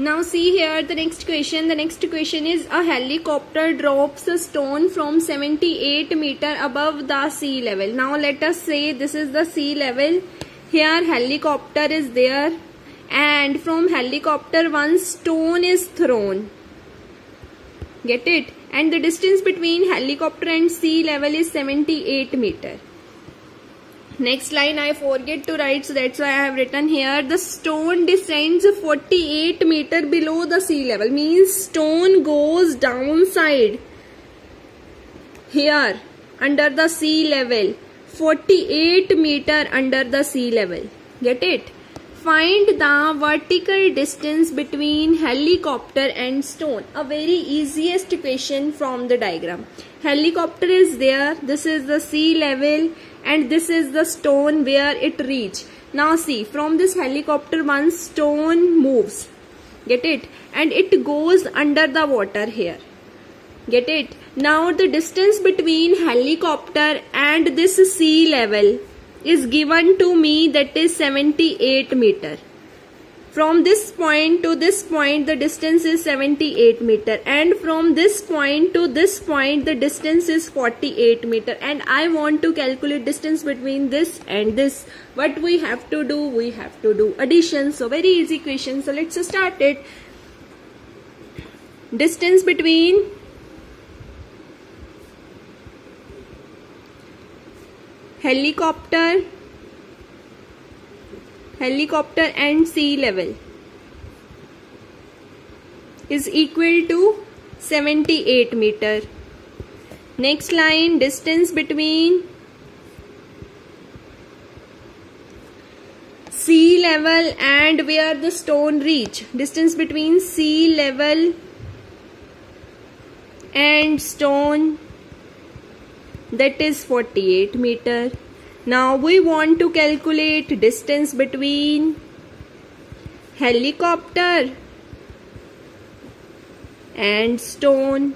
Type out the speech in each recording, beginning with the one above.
Now see here the next question. The next question is a helicopter drops a stone from 78 meter above the sea level. Now let us say this is the sea level. Here helicopter is there and from helicopter one stone is thrown. Get it? And the distance between helicopter and sea level is 78 meter. Next line I forget to write, so that's why I have written here. The stone descends 48 meter below the sea level. Means stone goes downside here under the sea level. 48 meter under the sea level. Get it? Find the vertical distance between helicopter and stone. A very easiest question from the diagram. Helicopter is there. This is the sea level. And this is the stone where it reach. Now see, from this helicopter one stone moves. Get it? And it goes under the water here. Get it? Now the distance between helicopter and this sea level is given to me, that is 78 meter. From this point to this point the distance is 78 meter, and from this point to this point the distance is 48 meter, and I want to calculate distance between this and this. What we have to do? We have to do addition. So very easy question. So let's start it. Distance between helicopter and sea level is equal to 78 meter. Next line, distance between sea level and where the stone reach. Distance between sea level and stone, that is 48 meter. Now we want to calculate distance between helicopter and stone.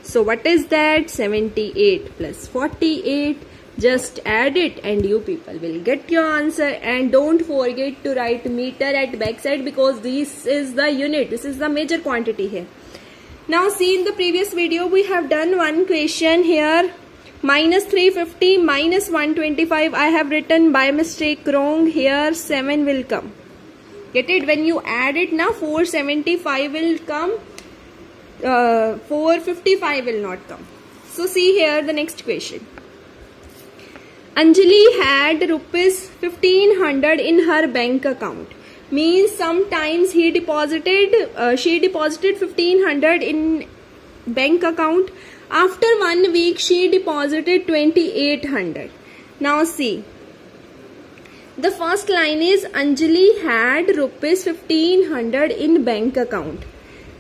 So what is that? 78 plus 48. Just add it and you people will get your answer. And don't forget to write meter at backside, because this is the unit. This is the major quantity here. Now see, in the previous video we have done one question here. Minus 350 minus 125, I have written by mistake wrong. Here 7 will come. Get it? When you add it now, 475 will come, 455 will not come. So see here the next question. Anjali had rupees 1500 in her bank account. Means sometimes she deposited 1500 in bank account. After 1 week she deposited 2800. Now see, the first line is Anjali had rupees 1500 in bank account.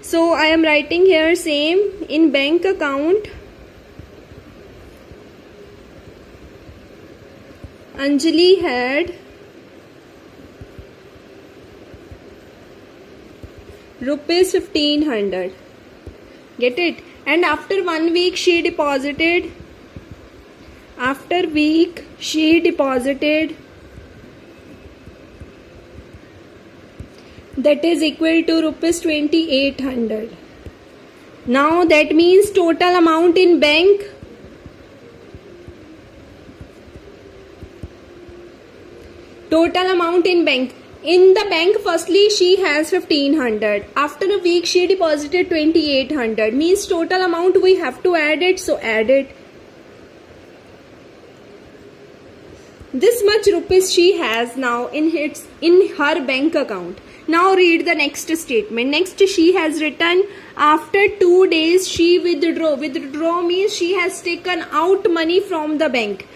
So I am writing here same, in bank account Anjali had rupees 1500. Get it? And after 1 week she deposited, that is equal to rupees 2800. Now that means total amount in bank, in the bank firstly she has 1500. After a week she deposited 2800. Means total amount we have to add it. So add it. This much rupees she has now in her bank account. Now read the next statement. Next she has written, after 2 days she withdraw. Withdraw means she has taken out money from the bank.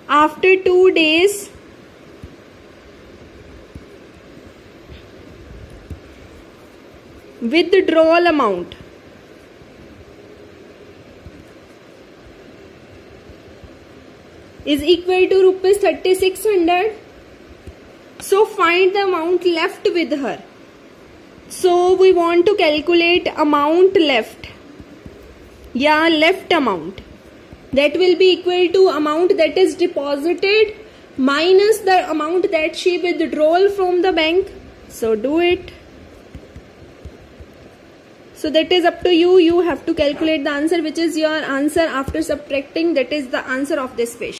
After 2 days withdrawal amount is equal to rupees 3600. So find the amount left with her. So we want to calculate amount left. Left amount. That will be equal to amount that is deposited minus the amount that she withdrawal from the bank. So do it. So that is up to you. You have to calculate the answer, which is your answer after subtracting. That is the answer of this fish.